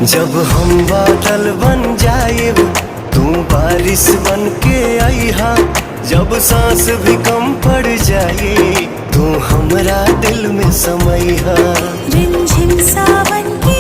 जब हम बादल बन जाएब तू बारिश बन के आईहा। जब सांस भी कम पड़ जाए तू हमरा दिल में समईहा। रिमझिम सावन के